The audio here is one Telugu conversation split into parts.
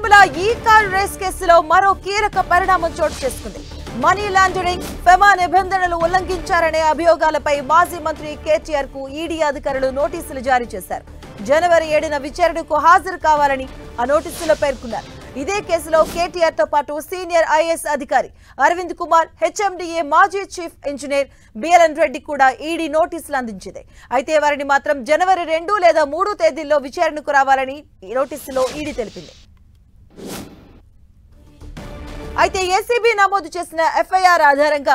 ఫార్ములా ఈ కార్ రేస్ కేసులో మరో కీలక పరిణామం చోటు చేసుకుంది. మనీ లాండరింగ్, ఫెమా నిబంధనలు ఉల్లంఘించారనే అభియోగాలపై మాజీ మంత్రి కేటీఆర్ కు ఈడీ అధికారులు నోటీసులు జారీ చేశారు. జనవరి 7న విచారణకు హాజరు కావాలని ఆ నోటీసులో పేర్కొన్నారు. ఇదే కేసులో కేటీఆర్ తో పాటు సీనియర్ ఐఏఎస్ అధికారి అరవింద్ కుమార్, హెచ్ఎండిఏ మాజీ చీఫ్ ఇంజనీర్ బిఎల్ఎన్ రెడ్డి కూడా ఈడీ నోటీసులు అందించింది. అయితే వారిని మాత్రం జనవరి 2 లేదా 3 తేదీల్లో విచారణకు రావాలని ఈ నోటీసులో ఈడీ తెలిపింది. అయితే ఏసీబీ నమోదు చేసిన ఎఫ్ఐఆర్ ఆధారంగా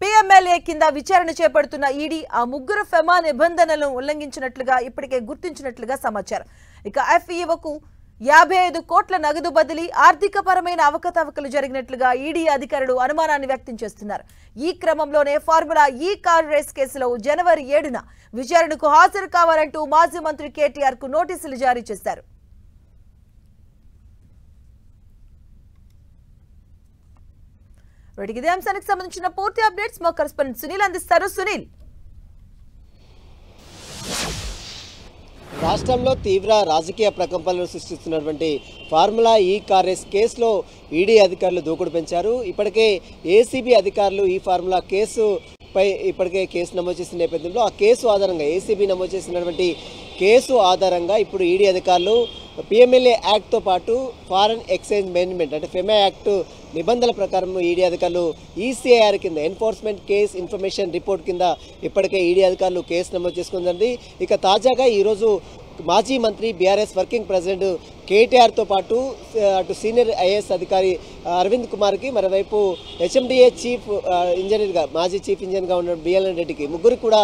పిఎంఎల్ఏ కింద విచారణ చేపడుతున్న ఈడీ ఆ ముగ్గురు ఫెమా నిబంధనలను ఉల్లంఘించినట్లుగా ఇప్పటికే గుర్తించినట్లుగా సమాచారం. ఇక ఎఫ్ఈఓకు 55 కోట్ల నగదు బదిలీ, ఆర్థికపరమైన అవకతవకలు జరిగినట్లుగా ఈడీ అధికారులు అనుమానాన్ని వ్యక్తం చేస్తున్నారు. ఈ క్రమంలోనే ఫార్ములా ఈ కార్ రేస్ కేసులో జనవరి 7న విచారణకు హాజరు కావాలంటూ మాజీ మంత్రి కేటీఆర్ కు నోటీసులు జారీ చేశారు. ఇదే అంశానికి సంబంధించిన పూర్తి అప్డేట్స్ మా కరెస్పాండెంట్ సునీల్ అందిస్తారు. సునీల్, రాష్ట్రంలో తీవ్ర రాజకీయ ప్రకంపనలు సృష్టిస్తున్నటువంటి ఫార్ములా ఈ కార్ రేస్ కేసులో ఈడీ అధికారులు దూకుడు పెంచారు. ఇప్పటికే ఏసీబీ అధికారులు ఈ ఫార్ములా కేసుపై ఇప్పటికే కేసు నమోదు చేసిన నేపథ్యంలో ఆ కేసు ఆధారంగా ఏసీబీ నమోదు చేసినటువంటి కేసు ఆధారంగా ఇప్పుడు ఈడీ అధికారులు పిఎంఎల్ఏ యాక్ట్తో పాటు ఫారెన్ ఎక్స్చేంజ్ మేనేజ్మెంట్ అంటే ఫెమా యాక్ట్ నిబంధనల ప్రకారం ఈడీ అధికారులు ఈసీఐఆర్ కింద ఎన్ఫోర్స్మెంట్ కేస్ ఇన్ఫర్మేషన్ రిపోర్ట్ కింద ఇప్పటికే ఈడీ అధికారులు కేసు నమోదు చేసుకుంది. ఇక తాజాగా ఈరోజు మాజీ మంత్రి బీఆర్ఎస్ వర్కింగ్ ప్రెసిడెంట్ కేటీఆర్తో పాటు అటు సీనియర్ ఐఏఎస్ అధికారి అరవింద్ కుమార్కి, మరోవైపు హెచ్ఎండిఏ చీఫ్ ఇంజనీర్గా మాజీ చీఫ్ ఇంజనీర్గా ఉన్న బిఎల్ఎన్ రెడ్డికి ముగ్గురికి కూడా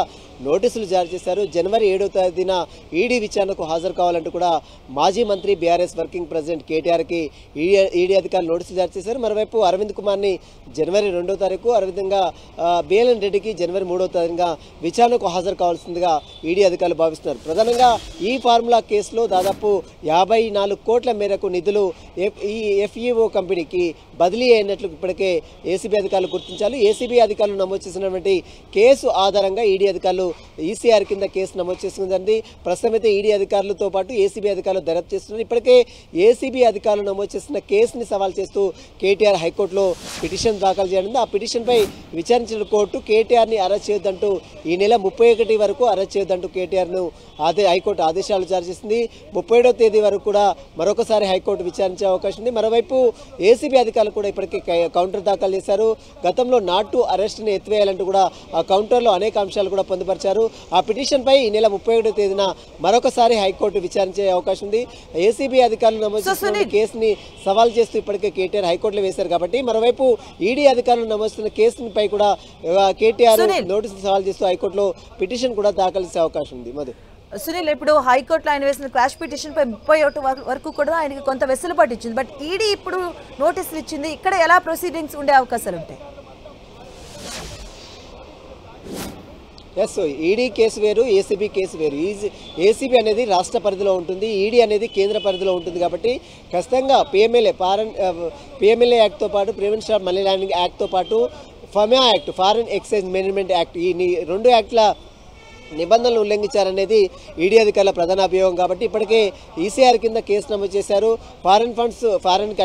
నోటీసులు జారీ చేశారు. జనవరి 7వ తేదీన ఈడీ విచారణకు హాజరు కావాలంటూ కూడా మాజీ మంత్రి బీఆర్ఎస్ వర్కింగ్ ప్రెసిడెంట్ కేటీఆర్కి ఈడీ అధికారులు నోటీసులు జారీ చేశారు. మరోవైపు అరవింద్ కుమార్ని జనవరి 2వ తారీఖు, అదేవిధంగా బిఎల్ఎన్ రెడ్డికి జనవరి 3వ తారీఖున విచారణకు హాజరు కావాల్సిందిగా ఈడీ అధికారులు భావిస్తున్నారు. ప్రధానంగా ఈ ఫార్ములా కేసులో దాదాపు 54 కోట్ల మేరకు నిధులు ఈ ఎఫ్ఈఓ కంపెనీకి బదిలీ అయినట్లు ఇప్పటికే ఏసీబీ అధికారులు గుర్తించారు. ఏసీబీ అధికారులు నమోదు చేసినటువంటి కేసు ఆధారంగా ఈడీ అధికారులు ఈసీఆర్ కింద కేసు నమోదు చేసుకుందండి. ప్రస్తుతం అయితే ఈడీ అధికారులతో పాటు ఏసీబీ అధికారులు దర్యాప్తు చేస్తున్నారు. ఇప్పటికే ఏసీబీ అధికారులు నమోదు చేసిన కేసుని సవాల్ చేస్తూ కేటీఆర్ హైకోర్టులో పిటిషన్ దాఖలు చేయనుంది. ఆ పిటిషన్పై విచారించిన కోర్టు కేటీఆర్ని అరెస్ట్ చేయొద్దంటూ ఈ నెల 31 వరకు అరెస్ట్ చేయొద్దంటూ కేటీఆర్ను హైకోర్టు ఆదేశాలు జారీ చేసింది. 37వ తేదీ వరకు కూడా మరొకసారి హైకోర్టు విచారించే అవకాశం ఉంది. మరోవైపు ఏసీబీ అధికారులు కూడా ఇప్పటికే కౌంటర్ దాఖలు చేశారు. గతంలో నాట్ టు అరెస్ట్ని ఎత్తివేయాలంటూ కూడా ఆ కౌంటర్లో అనేక అంశాలు కూడా పొందుపరిచారు. ఆ పిటిషన్పై ఈ నెల 31వ తేదీన మరొకసారి హైకోర్టు విచారించే అవకాశం ఉంది. ఏసీబీ అధికారులు నమోదు చేసిన కేసుని సవాల్ చేస్తూ ఇప్పటికే కేటీఆర్ హైకోర్టులో వేశారు కాబట్టి మరోవైపు ఈడీ అధికారులు నమోదు చేసిన కేసుపై కూడా కేటీఆర్ నోటీసులు సవాల్ చేస్తూ హైకోర్టులో పిటిషన్ కూడా దాఖలు చేసే అవకాశం ఉంది. మధు, సునీల్, ఇప్పుడు హైకోర్టులో ఆయన వేసిన క్వాష్ పిటిషన్ పై 31 వరకు కూడా ఆయనకి కొంత వెసులుబాటు ఇచ్చింది. బట్ ఈడీ ఇప్పుడు నోటీసులు ఇచ్చింది. ఇక్కడ ఎలా ప్రొసీడింగ్స్ ఉండే అవకాశాలు ఉంటాయి? ఎస్, ఈడీ కేసు వేరు, ఏసీబీ కేసు వేరు. ఏసీబీ అనేది రాష్ట్ర పరిధిలో ఉంటుంది, ఈడీ అనేది కేంద్ర పరిధిలో ఉంటుంది. కాబట్టి ఖచ్చితంగా పిఎంఎల్ఏ యాక్ట్తో పాటు ప్రివెన్షన్ ఆఫ్ మనీ లాండరింగ్ యాక్ట్తో పాటు FEMA act, foreign exchange management act, ఈ 2 యాక్ట్ల నిబంధనలు ఉల్లంఘించారనేది ఈడీ అధికారుల ప్రధాన అభియోగం. కాబట్టి ఇప్పటికే ఈసీఆర్ కింద కేసు నమోదు చేశారు. ఫారెన్ ఫండ్స్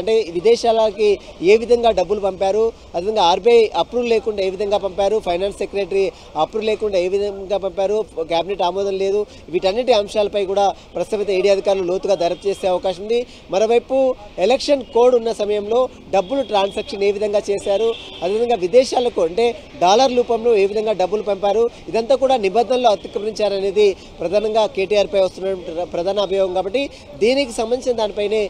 అంటే విదేశాలకి ఏ విధంగా డబ్బులు పంపారు, అదేవిధంగా ఆర్బీఐ అప్రూవల్ లేకుండా ఏ విధంగా పంపారు, ఫైనాన్స్ సెక్రటరీ అప్రూవల్ లేకుండా ఏ విధంగా పంపారు, క్యాబినెట్ ఆమోదం లేదు, వీటన్నిటి అంశాలపై కూడా ప్రస్తుతం ఈడీ అధికారులు లోతుగా దర్యాప్తు చేసే అవకాశం ఉంది. మరోవైపు ఎలక్షన్ కోడ్ ఉన్న సమయంలో డబ్బులు ట్రాన్సాక్షన్ ఏ విధంగా చేశారు, అదేవిధంగా విదేశాలకు అంటే డాలర్ రూపంలో ఏ విధంగా డబ్బులు పంపారు, ఇదంతా కూడా నిబంధనలు అతిక్రమించారనేది ప్రధానంగా కేటీఆర్ పై వస్తున్న ప్రధాన అభియోగం. కాబట్టి దీనికి సంబంధించిన దానిపైనే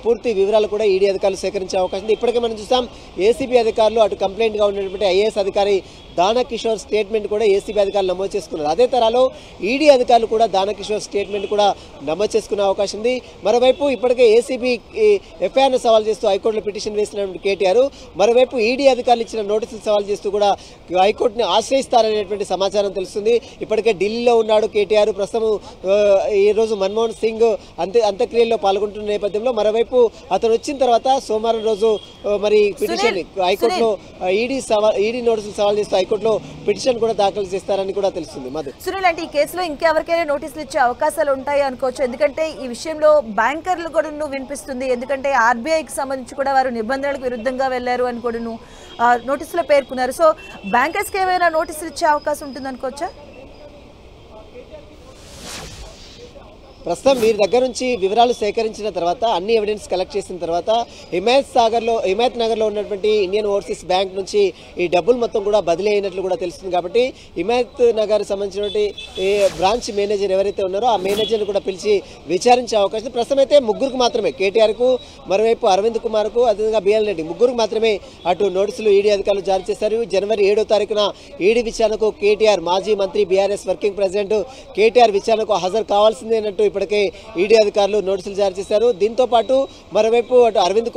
పూర్తి వివరాలు కూడా ఈడీ అధికారులు సేకరించే అవకాశం ఉంది. ఇప్పటికే మనం చూసాం ఏసీబీ అధికారులు అటు కంప్లైంట్గా ఉన్నటువంటి ఐఏఎస్ అధికారి దానకిషోర్ స్టేట్మెంట్ కూడా ఏసీబీ అధికారులు నమోదు చేసుకున్నారు. అదే తరాలో ఈడీ అధికారులు కూడా దానకిషోర్ స్టేట్మెంట్ కూడా నమోదు చేసుకునే అవకాశం ఉంది. మరోవైపు ఇప్పటికే ఏసీబీ ఎఫ్ఐఆర్ను సవాల్ చేస్తూ హైకోర్టులో పిటిషన్ వేసినటువంటి కేటీఆర్, మరోవైపు ఈడీ అధికారులు ఇచ్చిన నోటీసులు సవాల్ చేస్తూ కూడా హైకోర్టుని ఆశ్రయిస్తారనేటువంటి సమాచారం తెలుస్తుంది. ఇప్పటికే ఇప్పటికే ఢిల్లీలో ఉన్నాడు కేటీఆర్. ప్రస్తుతం ఈ రోజు మన్మోహన్ సింగ్ అంత్యక్రియల్లో పాల్గొంటున్న నేపథ్యంలో మరోవైపు అతను వచ్చిన తర్వాత సోమవారం రోజు మరి పిటిషన్ హైకోర్టులో ఈడీ నోటీసులు సవాల్ చేస్తూ హైకోర్టులో పిటిషన్ కూడా దాఖలు చేస్తారని కూడా తెలుస్తుంది. మధు, సునీల్, అంటే ఈ కేసులో ఇంకెవరికైనా నోటీసులు ఇచ్చే అవకాశాలు ఉంటాయి అనుకోవచ్చు. ఎందుకంటే ఈ విషయంలో బ్యాంకర్లు కూడా వినిపిస్తుంది. ఎందుకంటే ఆర్బీఐకి సంబంధించి కూడా వారు నిబంధనలకు విరుద్ధంగా వెళ్లారు అని కూడా నోటీసులో పేర్కొన్నారు. సో బ్యాంకర్స్కి ఏమైనా నోటీసులు ఇచ్చే అవకాశం ఉంటుంది అనుకోవచ్చా? ప్రస్తుతం వీరి దగ్గర నుంచి వివరాలు సేకరించిన తర్వాత అన్ని ఎవిడెన్స్ కలెక్ట్ చేసిన తర్వాత హిమాయత్ నగర్లో ఉన్నటువంటి ఇండియన్ ఓవర్సీస్ బ్యాంక్ నుంచి ఈ డబ్బులు మొత్తం కూడా బదిలీ అయినట్లు కూడా తెలుస్తుంది. కాబట్టి హిమాయత్ నగర్ సంబంధించినటువంటి బ్రాంచ్ మేనేజర్ ఎవరైతే ఉన్నారో ఆ మేనేజర్ని కూడా పిలిచి విచారించే అవకాశం. ప్రస్తుతం అయితే ముగ్గురికి మాత్రమే, కేటీఆర్కు, మరోవైపు అరవింద్ కుమార్కు, అదేవిధంగా బిఎల్ రెడ్డి, ముగ్గురికి మాత్రమే అటు నోటీసులు ఈడీ అధికారులు జారీ చేశారు. జనవరి 7వ తారీఖున ఈడీ విచారణకు కేటీఆర్, మాజీ మంత్రి, బీఆర్ఎస్ వర్కింగ్ ప్రెసిడెంట్ కేటీఆర్ విచారణకు హాజరు కావాల్సిందే అన్నట్టు ఇప్పటికే ఈడీ అధికారులు నోటీసులు జారీ చేశారు. దీంతో పాటు మరోవైపు అటు అరవింద్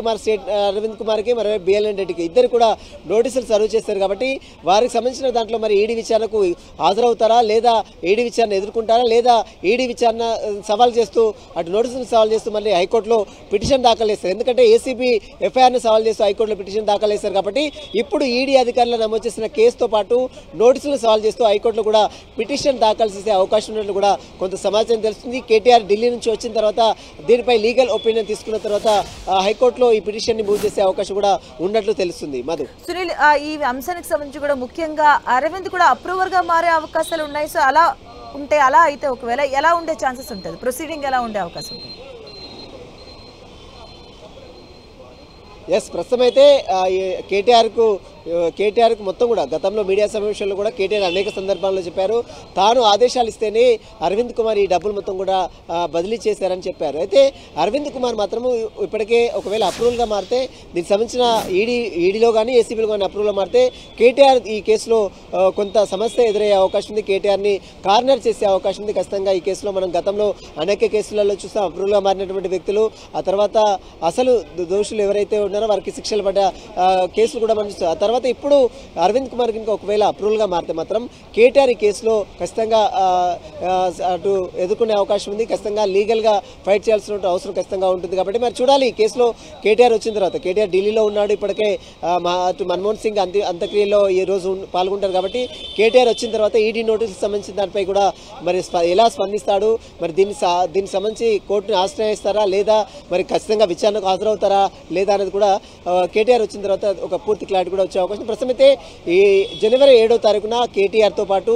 కుమార్కి, మరోవైపు బిఎల్ రెడ్డికి ఇద్దరు కూడా నోటీసులు సర్వ్ చేశారు. కాబట్టి వారికి సంబంధించిన దాంట్లో మరి ఈడీ విచారణకు హాజరవుతారా, లేదా ఈడీ విచారణ ఎదుర్కొంటారా, లేదా ఈడీ విచారణ సవాల్ చేస్తూ అటు నోటీసులు సవాల్ చేస్తూ మళ్ళీ హైకోర్టులో పిటిషన్ దాఖలు చేస్తారు. ఎందుకంటే ఏసీబీ ఎఫ్ఐఆర్ను సవాల్ చేస్తూ హైకోర్టులో పిటిషన్ దాఖలు చేశారు. కాబట్టి ఇప్పుడు ఈడీ అధికారులు నమోదు చేసిన కేసుతో పాటు నోటీసులు సవాల్ చేస్తూ హైకోర్టులో కూడా పిటిషన్ దాఖలు చేసే అవకాశం ఉన్నట్లు కూడా కొంత సమాచారం తెలుస్తుంది. కేటీఆర్ ఢిల్లీ నుంచి వచ్చిన తర్వాత దీనిపై లీగల్ ఒపీనియన్ తీసుకున్న తర్వాత హైకోర్టులో ఈ పిటిషన్ ని మూవ్ చేసే అవకాశం కూడా ఉన్నట్లు తెలుస్తుంది. మధు, సునీల్, ఈ అంశానికి సంబంధించి కూడా ముఖ్యంగా అరవింద్ కూడా అప్రూవర్ గా మారే అవకాశాలు ఉన్నాయి. సో అలా అయితే ఒకవేళ ఎలా ఉండే ఛాన్సెస్ ఉంటుంది, ప్రొసీడింగ్ ఎలా ఉండే అవకాశం ఉంటుంది? ఎస్, ప్రస్తుతం అయితే కేటీఆర్కు మొత్తం కూడా గతంలో మీడియా సమావేశంలో కూడా కేటీఆర్ అనేక సందర్భాల్లో చెప్పారు, తాను ఆదేశాలు ఇస్తేనే అరవింద్ కుమార్ ఈ డబ్బులు మొత్తం కూడా బదిలీ చేశారని చెప్పారు. అయితే అరవింద్ కుమార్ మాత్రము ఇప్పటికే ఒకవేళ అప్రూవల్గా మారితే, దీనికి సంబంధించిన ఈడీలో కానీ ఏసీబీలో కానీ అప్రూవల్గా మారితే కేటీఆర్ ఈ కేసులో కొంత సమస్య ఎదురయ్యే అవకాశం ఉంది. కేటీఆర్ని కార్నర్ చేసే అవకాశం ఉంది. ఖచ్చితంగా ఈ కేసులో మనం గతంలో అనేక కేసులలో చూస్తాం. అప్రూవల్గా మారినటువంటి వ్యక్తులు ఆ తర్వాత అసలు దోషులు ఎవరైతే ఉన్నారో వారికి శిక్షలు పడ్డ కేసులు కూడా మనం చూస్తాం. ఆ తర్వాత ఇప్పుడు అరవింద్ కుమార్ కనుక ఒకవేళ అప్రూవల్గా మారితే మాత్రం కేటీఆర్ ఈ కేసులో ఖచ్చితంగా అటు ఎదుర్కొనే అవకాశం ఉంది. ఖచ్చితంగా లీగల్గా ఫైట్ చేయాల్సిన అవసరం ఖచ్చితంగా ఉంటుంది. కాబట్టి మరి చూడాలి ఈ కేసులో కేటీఆర్ వచ్చిన తర్వాత. కేటీఆర్ ఢిల్లీలో ఉన్నాడు, ఇప్పటికే అటు మన్మోహన్ సింగ్ అంత్యక్రియలో ఈ రోజు పాల్గొంటారు. కాబట్టి కేటీఆర్ వచ్చిన తర్వాత ఈడీ నోటీసులకు సంబంధించిన దానిపై కూడా మరి ఎలా స్పందిస్తాడు, మరి దీనికి సంబంధించి కోర్టుని ఆశ్రయిస్తారా, లేదా మరి ఖచ్చితంగా విచారణకు హాజరవుతారా లేదా అనేది కూడా కేటీఆర్ వచ్చిన తర్వాత ఒక పూర్తి క్లారిటీ కూడా వచ్చే అవకాశం. ప్రస్తుతం అయితే ఈ జనవరి 7వ తారీఖున కేటీఆర్తో పాటు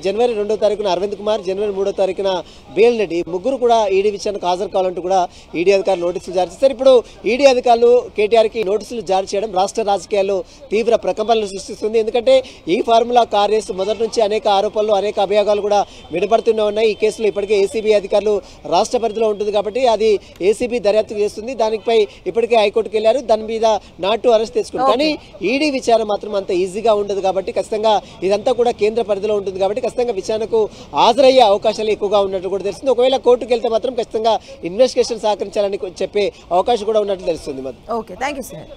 జనవరి 2వ తారీఖున అరవింద్ కుమార్, జనవరి 3వ తారీఖున బిఎల్ రెడ్డి ముగ్గురు కూడా ఈడీ విచారణకు హాజరు కావాలంటూ కూడా ఈడీ అధికారులు నోటీసులు జారీ చేశారు. ఇప్పుడు ఈడీ అధికారులు కేటీఆర్కి నోటీసులు జారీ చేయడం రాష్ట్ర రాజకీయాల్లో తీవ్ర ప్రకంపనలు సృష్టిస్తుంది. ఎందుకంటే ఈ ఫార్ములా కార్ రేసు మొదటి నుంచి అనేక ఆరోపణలు, అనేక అభియోగాలు కూడా వినపడుతూనే ఉన్నాయి. ఈ కేసులో ఇప్పటికే ఏసీబీ అధికారులు రాష్ట్ర పరిధిలో ఉంటుంది కాబట్టి అది ఏసీబీ దర్యాప్తు చేస్తుంది. దానిపై ఇప్పటికే హైకోర్టుకు వెళ్లారు, దాని మీద నాటు అరెస్ట్ తెచ్చుకుంది. కానీ ఈడీ విచారణ మాత్రం అంత ఈజీగా ఉండదు కాబట్టి ఖచ్చితంగా ఇదంతా కూడా కేంద్ర పరిధిలో ఉంటుంది కాబట్టి ఖచ్చితంగా విచారణకు హాజరయ్యే అవకాశాలు ఎక్కువగా ఉన్నట్టు కూడా తెలుస్తుంది. ఒకవేళ కోర్టుకు వెళ్తే మాత్రం ఖచ్చితంగా ఇన్వెస్టిగేషన్ సహకరించాలని చెప్పే అవకాశం కూడా ఉన్నట్లు తెలుస్తుంది. Okay, thank you sir.